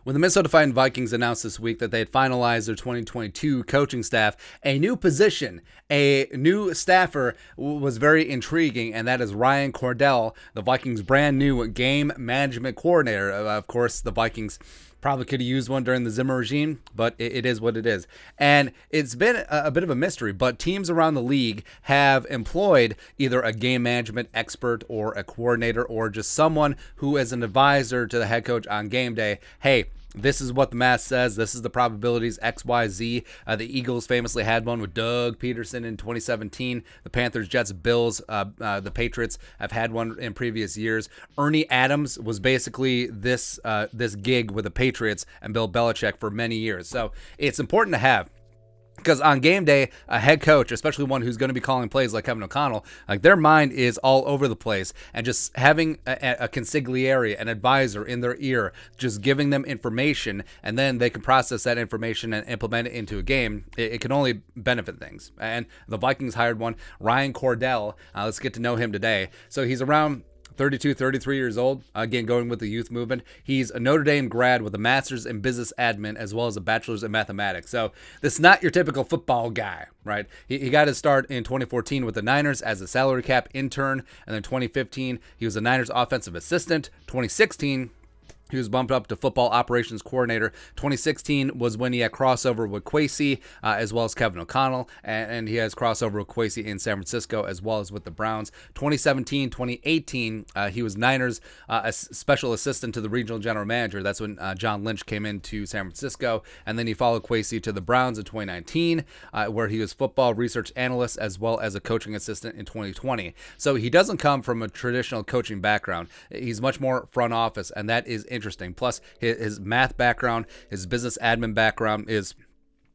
When the Minnesota Vikings announced this week that they had finalized their 2022 coaching staff, a new position, a new staffer was very intriguing, and that is Ryan Cordell, the Vikings' brand new game management coordinator. Of course, the Vikings probably could have used one during the Zimmer regime, but it is what it is. And it's been a bit of a mystery, but teams around the league have employed either a game management expert or a coordinator or just someone who is an advisor to the head coach on game day. Hey, this is what the math says. This is the probabilities, X, Y, Z. The Eagles famously had one with Doug Peterson in 2017. The Panthers, Jets, Bills, the Patriots have had one in previous years. Ernie Adams was basically this gig with the Patriots and Bill Belichick for many years. So it's important to have. Because on game day, a head coach, especially one who's going to be calling plays like Kevin O'Connell, like their mind is all over the place. And just having a consigliere, an advisor in their ear, just giving them information, and then they can process that information and implement it into a game, it can only benefit things. And the Vikings hired one, Ryan Cordell. Let's get to know him today. So he's around 32, 33 years old, again, going with the youth movement. He's a Notre Dame grad with a master's in business admin as well as a bachelor's in mathematics. So this is not your typical football guy, right? He got his start in 2014 with the Niners as a salary cap intern, and then 2015, he was the Niners offensive assistant. 2016, he was bumped up to football operations coordinator. 2016 was when he had crossover with Kwesi as well as Kevin O'Connell, and he has crossover with Kwesi in San Francisco as well as with the Browns. 2017, 2018, he was Niners a special assistant to the regional general manager. That's when John Lynch came into San Francisco, and then he followed Kwesi to the Browns in 2019, where he was football research analyst as well as a coaching assistant in 2020. So he doesn't come from a traditional coaching background. He's much more front office, and that is interesting. Plus, his math background, his business admin background is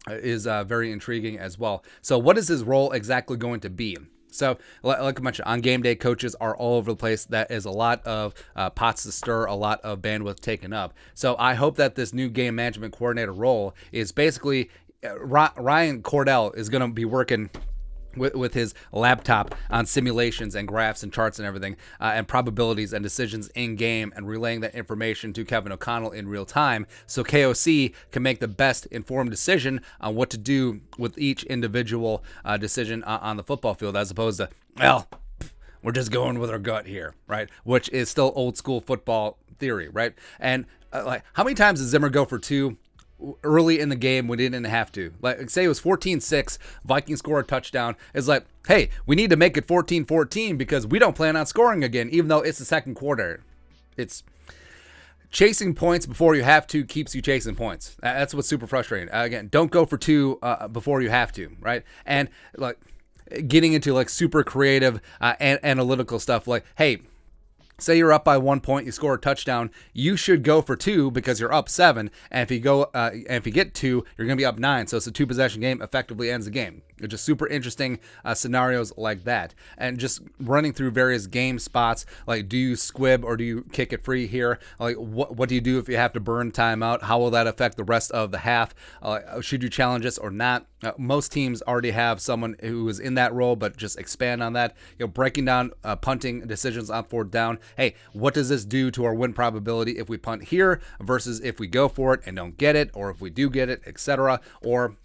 very intriguing as well. So what is his role exactly going to be? So, like I mentioned, on game day, coaches are all over the place. That is a lot of pots to stir, a lot of bandwidth taken up. So I hope that this new game management coordinator role is basically Ryan Cordell is going to be working with his laptop on simulations and graphs and charts and everything, and probabilities and decisions in game, and relaying that information to Kevin O'Connell in real time, so KOC can make the best informed decision on what to do with each individual decision on the football field, as opposed to, well, we're just going with our gut here, right? Which is still old school football theory, right? And like, how many times does Zimmer go for two early in the game when he didn't have to? Like, say it was 14-6, Vikings score a touchdown. It's like, hey, we need to make it 14-14 because we don't plan on scoring again, even though it's the second quarter. It's chasing points before you have to keeps you chasing points. That's what's super frustrating. Again, don't go for two before you have to, right? And like getting into like super creative analytical stuff like, hey, say you're up by 1 point, you score a touchdown, you should go for two because you're up 7. And if you get 2, you're going to be up 9. So it's a 2-possession game, effectively ends the game. It's just super interesting scenarios like that. And just running through various game spots, like do you squib or do you kick it free here? Like what do you do if you have to burn timeout? How will that affect the rest of the half? Should you challenge this or not? Most teams already have someone who is in that role, but just expand on that. Breaking down punting decisions on 4th down. Hey, what does this do to our win probability if we punt here versus if we go for it and don't get it, or if we do get it, etc., or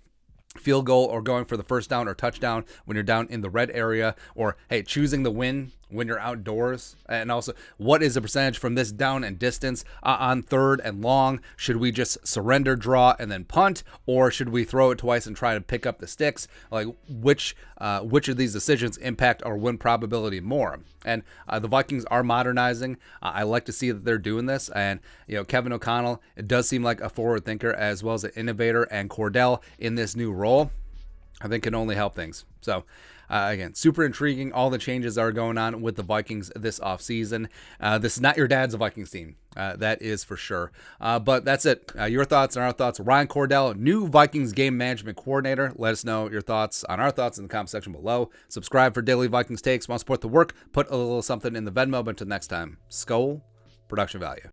field goal or going for the first down or touchdown when you're down in the red area, or hey, choosing the win when you're outdoors. And also, what is the percentage from this down and distance on 3rd and long? Should we just surrender, draw, and then punt, or should we throw it twice and try to pick up the sticks? Like which of these decisions impact our win probability more? And the Vikings are modernizing. I like to see that they're doing this. And Kevin O'Connell, it does seem like a forward thinker as well as an innovator, and Cordell in this new role, I think, can only help things. So again, super intriguing. All the changes that are going on with the Vikings this offseason. This is not your dad's Vikings team. That is for sure. But that's it. Your thoughts and our thoughts. Ryan Cordell, new Vikings game management coordinator. Let us know your thoughts on our thoughts in the comment section below. Subscribe for daily Vikings takes. Want to support the work? Put a little something in the Venmo. But until next time, Skol, production value.